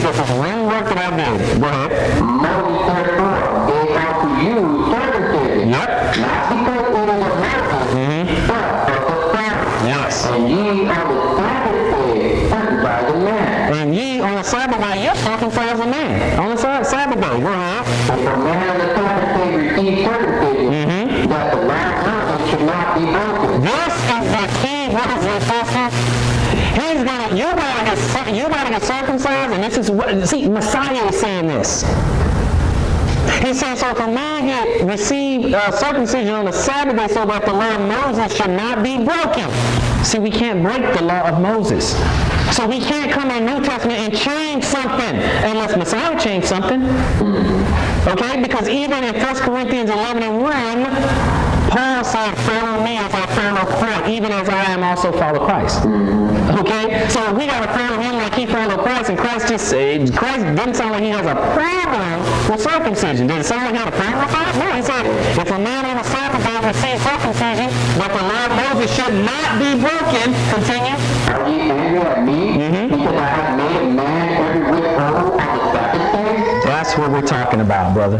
S1: This is one work that I did. Go ahead.
S2: Moses therefore gave unto you circumcision,
S1: Yep.
S2: not because it is of Moses, but of the Sabbath.
S1: Yes.
S2: And ye on the Sabbath day circumcise a man.
S1: And ye on the Sabbath day, yes, circumcise a man. On the Sabbath day, go ahead.
S2: If a man on the Sabbath day receives circumcision, that the last Moses should not be broken.
S1: This is the key, brothers and sisters. You're about to get circumcised, and this is what, see, Messiah is saying this. He says, so if a man receive circumcision on the Sabbath day so that the law of Moses should not be broken. See, we can't break the law of Moses. So we can't come in the New Testament and change something unless Messiah changed something. Okay? Because even in 1 Corinthians 11 and 1, Paul said, follow me as I follow Christ, even as I am also follow Christ. Okay? So we got to follow him like he followed Christ, and Christ didn't sound like he has a problem with circumcision. Did it sound like he had a problem with that? No, he said, if a man on the Sabbath day receives circumcision, but the law of Moses should not be broken, continue.
S2: Are ye angry at me because I have made a man every whit whole on the Sabbath day?
S1: That's what we're talking about, brother.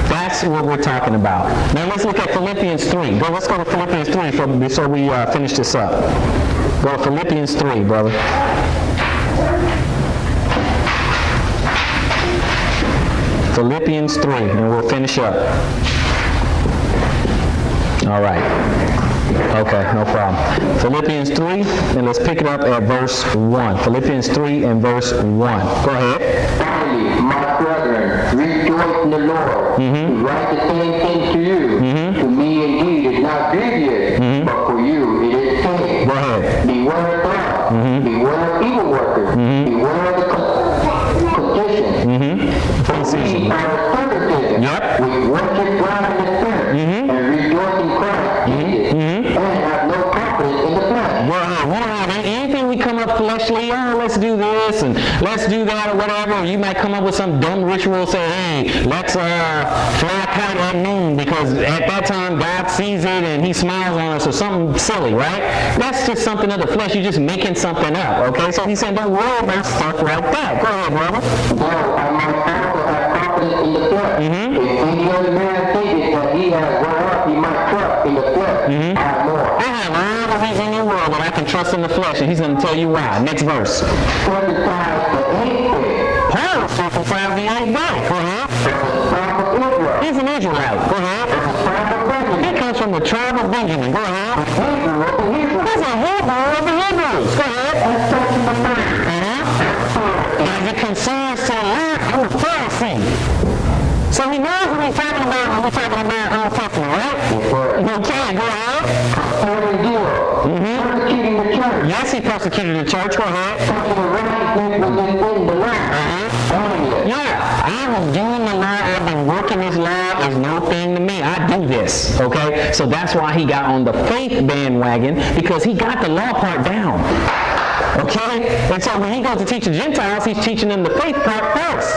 S1: That's what we're talking about. Now let's look at Philippians 3. Let's go to Philippians 3 before we finish this up. Go to Philippians 3, brother. Philippians 3, and we'll finish up. All right. Okay, no problem. Philippians 3, and let's pick it up at verse 1. Philippians 3 and verse 1. Go ahead.
S2: Finally, my brethren, rejoice in the Lord. To write the same thing to you. To me indeed is not grievous, but for you it is pain.
S1: Go ahead.
S2: Beware of God, Beware of evil workers. Beware of the condition. We are the circumcision. We worship God in the Spirit and rejoice in Christ and have no confidence in the flesh.
S1: Well, we don't have anything we come up fleshly, let's do this and let's do that or whatever. You might come up with some dumb ritual, say, hey, let's fly a kite at noon because at that time God sees it and he smiles on us or something silly, right? That's just something of the flesh. You're just making something up, okay? So he said, don't worry about stuff like that. Go ahead, brother.
S2: No, I might also have confidence in the flesh. If any other man thinks that he has whereof he might trust in the flesh, I have more.
S1: I have all the things in the world that I can trust in the flesh, and he's going to tell you why. Next verse.
S2: Circumcised the 8th day.
S1: Paul circumcised the 8th day. He's an Israelite. Go ahead. He comes from the tribe of Benjamin. Go ahead. He's a Hebrew of the Hebrews. Go ahead. As it concerns to life, I'm a Pharisee. So he knows what he's talking about when we're talking about Old Testament, right? Okay, go ahead.
S2: Persecuting the church.
S1: Yes, he persecuted the church. Go ahead. Yeah, I was doing the law. I've been working this law. It's no thing to me. I do this. Okay? So that's why he got on the faith bandwagon, because he got the law part down. Okay? And so when he goes to teach the Gentiles, he's teaching them the faith part first.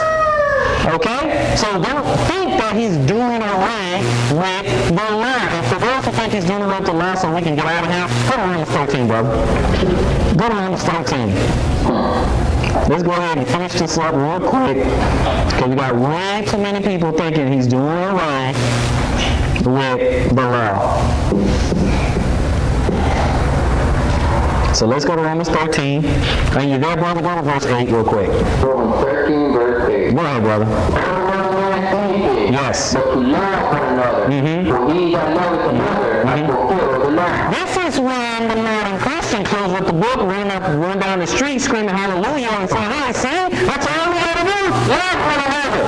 S1: Okay? So don't think that he's doing away with the law. And for those who think he's doing away with the law so we can get out of here, go to Romans 13, brother. Go to Romans 13. Let's go ahead and finish this up real quick, because we got way too many people thinking he's doing away with the law. So let's go to Romans 13. Are you there, brother? Go to verse 8 real quick.
S2: Romans 13, verse 8.
S1: Go ahead, brother. Yes.
S2: But to love one another. For he that loveth another hath fulfilled the law.
S1: This is when the modern Christian closes with the book, run down the street screaming hallelujah and say, hey, see? That's all we gotta do. Love one another.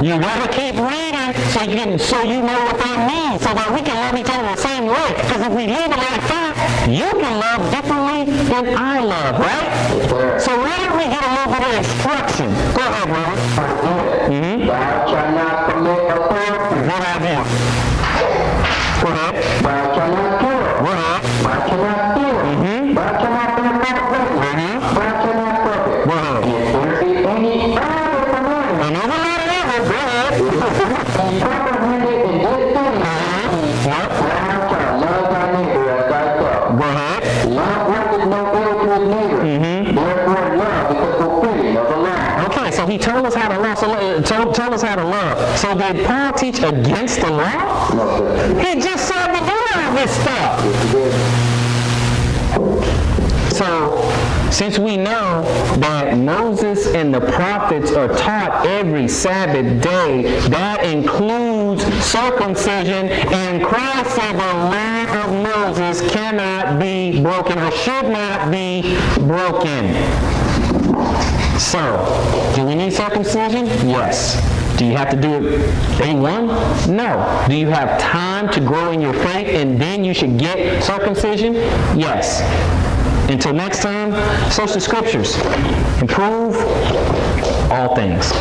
S1: You gotta keep reading so you know what that means, so that we can love each other the same way. Because if we leave it like that, you can love differently than I love, right? So why don't we get a little bit of instruction? Go ahead, brother.
S2: Thou shalt not commit adultery.
S1: What I do? Go ahead.
S2: Thou shalt not kill.
S1: Go ahead.
S2: Thou shalt not steal. Thou shalt not be a false witness. Thou shalt not covet.
S1: Go ahead.
S2: If there be any other commandment,
S1: Another lot of others. Go ahead.
S2: comprehended in this thing,
S1: What?
S2: thou shalt love thy neighbor as thyself.
S1: Go ahead.
S2: Love worketh no ill to his neighbor. Therefore love is the fulfilling of the law.
S1: Okay, so he told us how to love. So told us how to love. So did Paul teach against the law?
S2: No, sir.
S1: He just said to do all this stuff. So, since we know that Moses and the prophets are taught every Sabbath day, that includes circumcision, and Christ said the law of Moses cannot be broken or should not be broken. So, do we need circumcision? Yes. Do you have to do it day one? No. Do you have time to grow in your faith and then you should get circumcision? Yes. Until next time, search the scriptures. Improve all things.